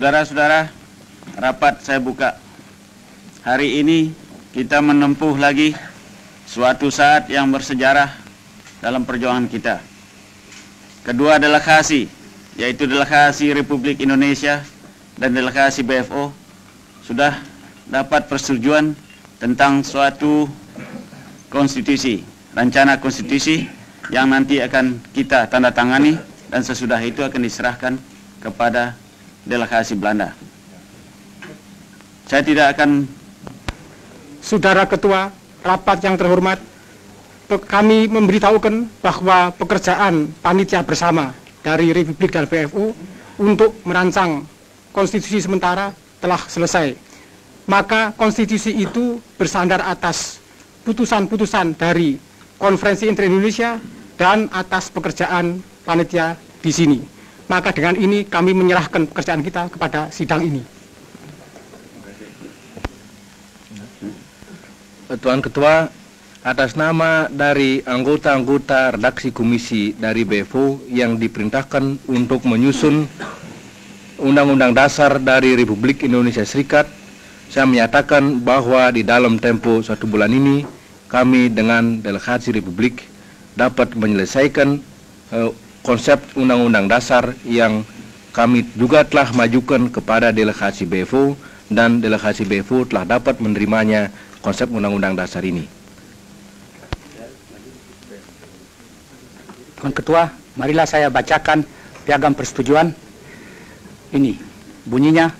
Saudara-saudara, rapat saya buka. Hari ini kita menempuh lagi suatu saat yang bersejarah dalam perjuangan kita. Kedua delegasi, yaitu delegasi Republik Indonesia dan delegasi BFO, sudah dapat persetujuan tentang suatu konstitusi, rencana konstitusi yang nanti akan kita tanda tangani dan sesudah itu akan diserahkan kepada delegasi Belanda. Saya tidak akan... Saudara Ketua, rapat yang terhormat, kami memberitahukan bahwa pekerjaan panitia bersama dari Republik dan BFO untuk merancang konstitusi sementara telah selesai. Maka konstitusi itu bersandar atas putusan-putusan dari Konferensi Inter-Indonesia dan atas pekerjaan panitia di sini. Maka dengan ini kami menyerahkan pekerjaan kita kepada sidang ini. Tuan Ketua, atas nama dari anggota-anggota redaksi komisi dari BFO yang diperintahkan untuk menyusun Undang-Undang Dasar dari Republik Indonesia Serikat, saya menyatakan bahwa di dalam tempo 1 bulan ini kami dengan delegasi Republik dapat menyelesaikan konsep Undang-Undang Dasar yang kami juga telah majukan kepada delegasi BFO, dan delegasi BFO telah dapat menerimanya konsep Undang-Undang Dasar ini. Tuan Ketua, marilah saya bacakan piagam persetujuan. Ini bunyinya: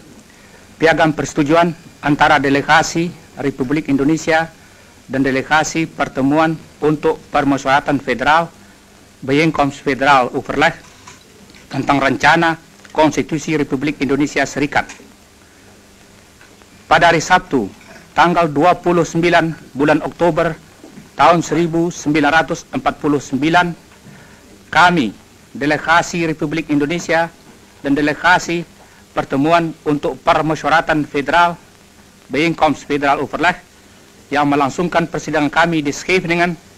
piagam persetujuan antara delegasi Republik Indonesia dan delegasi Pertemuan untuk Permusyawaratan Federal Bijeenkomst Federal Overleg tentang rencana Konstitusi Republik Indonesia Serikat. Pada hari Sabtu, tanggal 29 bulan Oktober tahun 1949, kami, delegasi Republik Indonesia dan delegasi Pertemuan untuk Permusyawaratan Federal Bijeenkomst Federal Overleg yang melangsungkan persidangan kami di Scheveningen,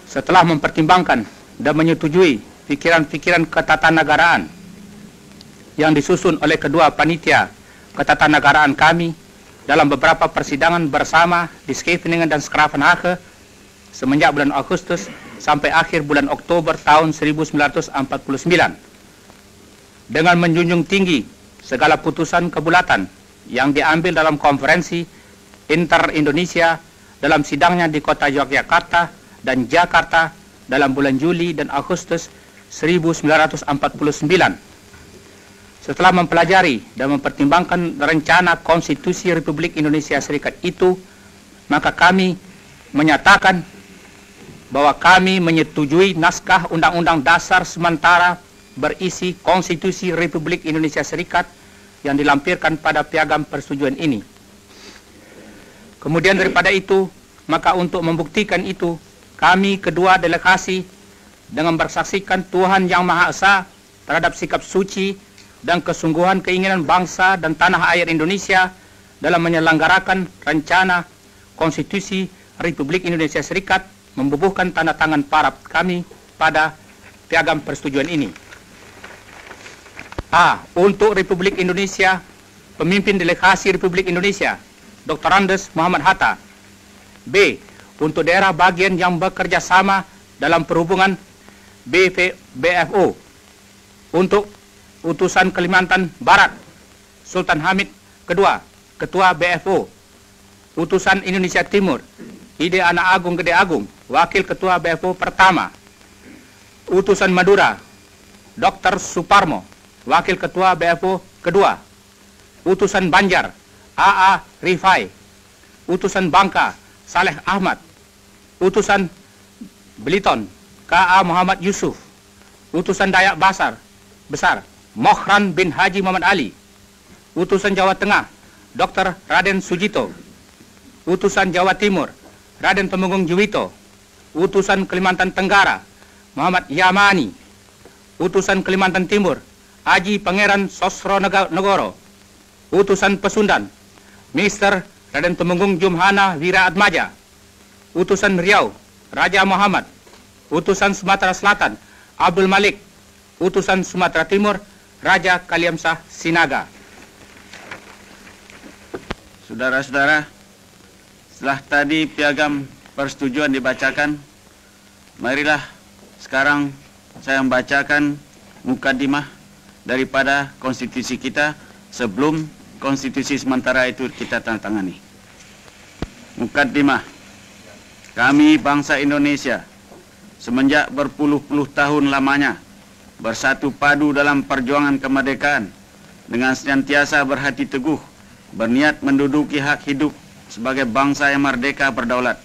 setelah mempertimbangkan dan menyetujui pikiran-pikiran ketatanegaraan yang disusun oleh kedua panitia ketatanegaraan kami dalam beberapa persidangan bersama di Scheveningen dan 's-Gravenhage semenjak bulan Agustus sampai akhir bulan Oktober tahun 1949, dengan menjunjung tinggi segala putusan kebulatan yang diambil dalam konferensi Inter-Indonesia dalam sidangnya di kota Yogyakarta dan Jakarta dalam bulan Juli dan Agustus 1949. Setelah mempelajari dan mempertimbangkan rencana Konstitusi Republik Indonesia Serikat itu, maka kami menyatakan bahwa kami menyetujui naskah Undang-Undang Dasar sementara berisi Konstitusi Republik Indonesia Serikat yang dilampirkan pada piagam persetujuan ini. Kemudian daripada itu, maka untuk membuktikan itu, kami kedua delegasi dengan bersaksikan Tuhan Yang Maha Esa terhadap sikap suci dan kesungguhan keinginan bangsa dan tanah air Indonesia dalam menyelenggarakan rencana Konstitusi Republik Indonesia Serikat, membubuhkan tanda tangan para kami pada piagam persetujuan ini. A. Untuk Republik Indonesia, pemimpin delegasi Republik Indonesia, Dr. Andes Muhammad Hatta. B. Untuk daerah bagian yang bekerja sama dalam perhubungan, BFO. Untuk utusan Kalimantan Barat, Sultan Hamid II, Ketua BFO. Utusan Indonesia Timur, Ide Anak Agung Gede Agung, Wakil Ketua BFO pertama. Utusan Madura, Dr. Suparmo, Wakil Ketua BFO kedua. Utusan Banjar, AA Rifai. Utusan Bangka, Saleh Ahmad. Utusan Beliton, KA Muhammad Yusuf. Utusan Dayak Besar, Mohran bin Haji Muhammad Ali. Utusan Jawa Tengah, Dr. Raden Sujito. Utusan Jawa Timur, Raden Temenggung Juwito. Utusan Kalimantan Tenggara, Muhammad Yamani. Utusan Kalimantan Timur, Haji Pangeran Sosro Negoro. Utusan Pesundan, Mr. Raden Temenggung Jumhana Wira Atmaja. Utusan Riau, Raja Muhammad. Utusan Sumatera Selatan, Abdul Malik. Utusan Sumatera Timur, Raja Kaliamsah Sinaga. Saudara-saudara, setelah tadi piagam persetujuan dibacakan, marilah sekarang saya membacakan mukadimah daripada konstitusi kita sebelum konstitusi sementara itu kita tandatangani. Mukadimah. Kami bangsa Indonesia semenjak berpuluh-puluh tahun lamanya bersatu padu dalam perjuangan kemerdekaan dengan senantiasa berhati teguh, berniat menduduki hak hidup sebagai bangsa yang merdeka berdaulat.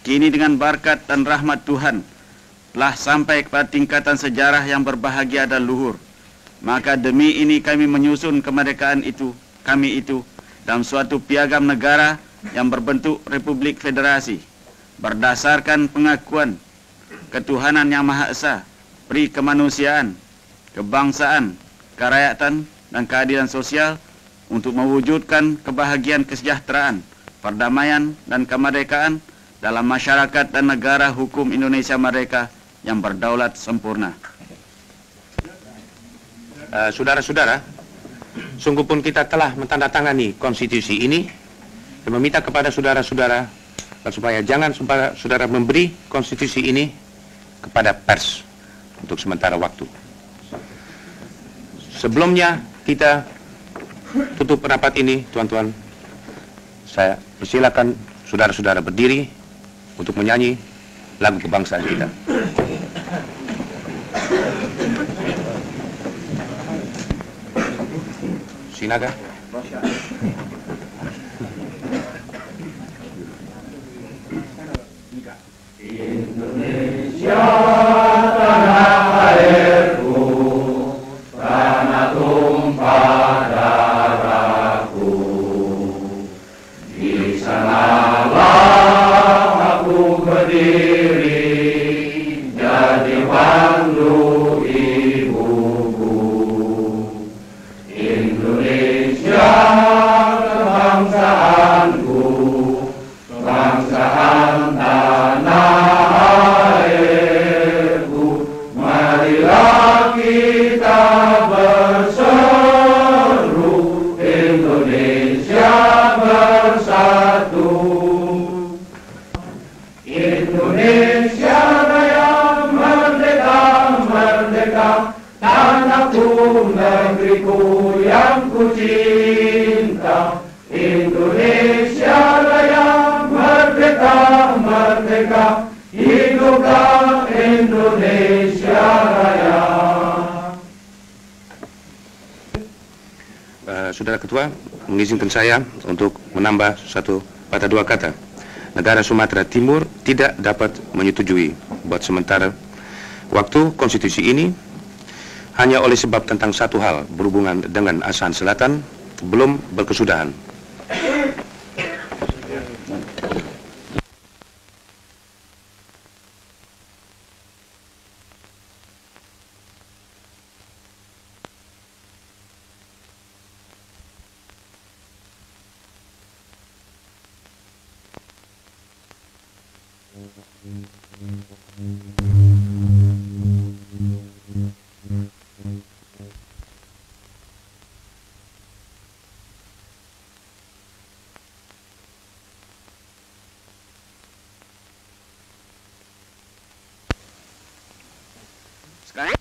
Kini dengan berkat dan rahmat Tuhan telah sampai kepada tingkatan sejarah yang berbahagia dan luhur. Maka demi ini kami menyusun kemerdekaan kami itu dalam suatu piagam negara yang berbentuk Republik Federasi berdasarkan pengakuan ketuhanan yang Maha Esa, peri kemanusiaan, kebangsaan, kerakyatan, dan keadilan sosial untuk mewujudkan kebahagiaan kesejahteraan, perdamaian, dan kemerdekaan dalam masyarakat dan negara hukum Indonesia merdeka yang berdaulat sempurna. Saudara-saudara, sungguh pun kita telah mentandatangani konstitusi ini dan meminta kepada saudara-saudara supaya jangan saudara memberi konstitusi ini kepada pers untuk sementara waktu. Sebelumnya kita tutup rapat ini, tuan-tuan, saya persilakan saudara-saudara berdiri untuk menyanyi lagu kebangsaan kita. Sinaga. Indonesia tanah airku, tanah tumpah darahku. Di sanalah aku berdiri, jadi pandu ibuku. Indonesia kebangsaanku, kebangsaan tanah airku. Marilah kita berseru, Indonesia bersatu. Indonesia Raya merdeka, merdeka, tanahku, negeriku yang ku cinta. Indonesia Raya merdeka, merdeka, hiduplah Indonesia Raya. Saudara Ketua, mengizinkan saya untuk menambah patah dua kata. Negara Sumatera Timur tidak dapat menyetujui buat sementara waktu konstitusi ini hanya oleh sebab tentang satu hal berhubungan dengan ASEAN Selatan belum berkesudahan. Sekarang